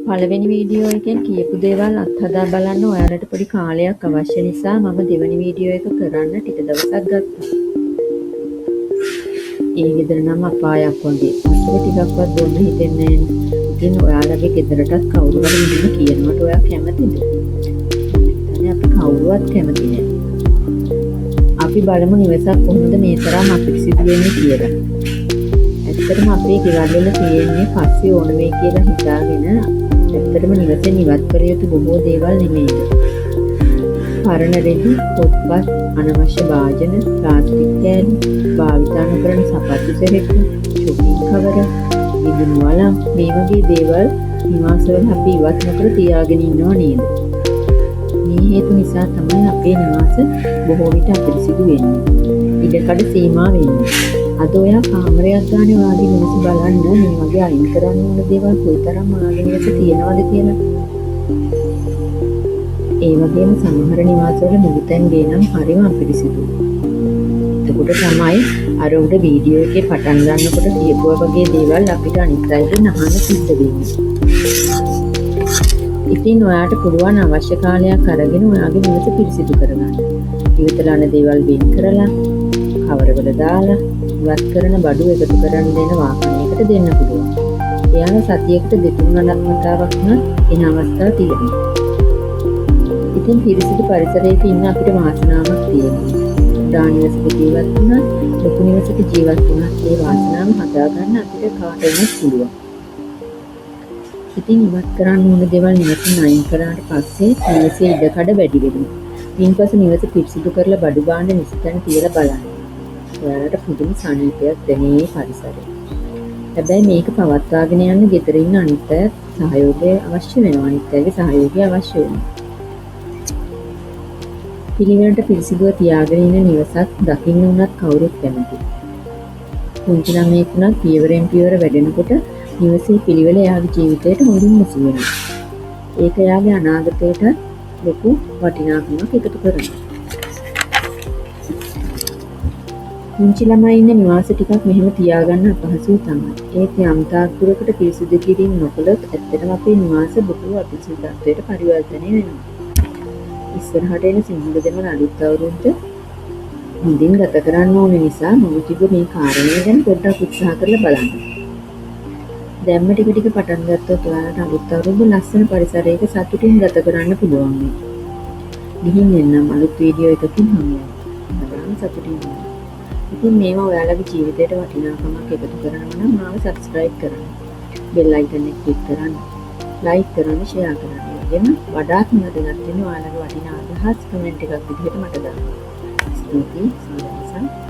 පළවෙනි වීඩියෝ එකෙන් කියපු දේවල් අත්හදා බලන්න ඔයාලට පොඩි කාලයක් අවශ්‍ය නිසා මම දෙවෙනි වීඩියෝ එක කරන්න ටික දවසක් ගත්තා. ඒ ගෙදර නම් අපායක් වගේ. මට ටිකක්වත් බොන්න හිතෙන්නේ නැහැ. ඉතින් ඔයාලගේ ගෙදරටත් කවුරු හරි ඉන්න කියනවට ඔයා කැමතිද? නැත්නම් අපි කවුරුවත් කැමති නැහැ. අපි බලමු නිවසක් කොහොමද මේ තරම් අපිරිසිදු වෙන්නේ කියලා. ඇත්තටම අපේ ගෙවල් වල තියෙන්නේ පස්සේ ඕන වෙයි කියලා හිතාගෙන ඇත්තටම නිවසෙන් ඉවත් කර යුතු බොහෝ දේවල් නෙමෙයි. පරණ රෙදි, පොත්පත්, අනවශ්‍ය වාජන, ප්ලාස්ටික් කෑලි, භාවිත නොකරන සපත්තු සෙරෙප්පු, shopping කවර, ඉදුණු වළම් මේ වගේ දේවල් නිවාසවල අපි ඉවත් නොකර තියාගෙන ඉන්නව නේද? මේ හේතු නිසා තමයි අපේ නිවාස බොහෝ විට අපිරිසිදු වෙන්නේ. ඉඩකඩ සීමා වෙන්නේ. අද ඔයා කාමරයක් ගානේ ඔයාගේ නිවස බලන්න මේ වගේ අයින් කරන්න ඕන දේවල් කොයිතරම් ඔයාගේ නිවසේ තියෙනවද කියලා. ඒ වගේම සමහර නිවාසවල මුළුතැන් ගේ නම් හරිම අපිරිසිදුයි. එතකොට තමයි අර උඩ වීඩියෝ එකේ පටන් ගන්නකොට කියපුවා වගේ දේවල් අපිට අනිත් අයගෙන් අහන්න සිද්ධ වෙන්නේ. ඉතින් ඔයාට පුළුවන් අවශ්‍ය කාලයක් අරගෙන ඔයාගේ නිවස පිරිසිදු කරගන්න. ඉවතලාන දේවල් වෙන් කරලා, කවරවල දාලා ඉවත් කරන බඩු එකතු කරන් දෙන වාහනයකට දෙන්න පුළුවන්. එයාලා සතියකට දෙතුන් වතාවක් නම් එන අවස්ථා තියෙනවා. ඉතින් පිරිසිදු පරිසරයක ඉන්න අපිට වාසනාවක් තියෙනවා. දානිවසක ජීවත් වුණා, ලොකු නිවසක ජීවත් වුණා, ඒ වාසනාව හදා ගන්න අපිට කාටවත් පුළුවන්. ඉතින් ඉවත් කරන්න ඕන දේවල් නිවසින් අයින් කරාට පස්සේ නිවසේ ඉඩකඩ වැඩි වෙනවා. ඊන්පස්සේ නිවස පිරිසිදු කරලා බඩු ගන්න නිස්තන තියලා බලන්න. ඔයාලට පුදුම සනීපයක් දැනේ පරිසරය. හැබැයි මේක පවත්වාගෙන යන්න ගෙදර ඉන්න අනිත් අය සහයෝගය අවශ්‍ය වෙනවා. අනිත් අයගේ සහයෝගය අවශ්‍ය වෙනවා. පිළිවෙලට පිරිසිදුව තියාගෙන ඉන්න නිවසක් දකින්න උනත් කවුරුත් කැමතියි. පුංචි ළමයෙක් උනත් පියවරෙන් පියවර වැඩෙනකොට නිවසේ පිළිවෙල එයාගේ ජීවිතයට හොඳින් මුසු වෙනවා. ඒක එයාගේ අනාගතයට ලොකු වටිනාකමක් එකතු කරනවා. පුංචි ළමයි ඉන්න නිවාස ටිකක් මෙහෙම තියාගන්න අපහසුයි තමයි. ඒත් යම් තාක් දුරකට පිරිසිදු කිරීම නොකළොත් ඇත්තටම අපේ නිවාස බොහෝ අපිරිසිදු තත්ත්වයට පරිවර්තනය වෙනවා. ඉස්සරහට එන සිංහල දෙමළ අලුත් අවුරුද්ද හොඳින් ගත කරන්න ඕන නිසා මම කිව්ව මේ කාරණය ගැන පොඩ්ඩක් උත්සාහ කරලා බලන්න. දැම්ම ටික ටික පටන් ගත්තොත් ඔයාලට අලුත් අවුරුද්ද ලස්සන පරිසරයක සතුටින් ගත කරන්න පුළුවන් වෙයි. ගිහින් එන්නම් අලුත් වීඩියෝ එකකින් හම්බෙන්න. බලන්න සතුටින් ඉන්න. ඉතින් මේවා ඔයාලගේ ජීවිතයට වටිනාකමක් එකතු කරනවා නම් මාව subscribe කරන්න. bell icon එක click කරන්න. like කරන්න, share කරන්න. එම වඩාත් වැදගත් වෙන ඔයාලගේ වටිනා අදහස් කමෙන්ට් එකක් විදිහට මට දාන්න. ස්තුතියි. සම්පූර්ණ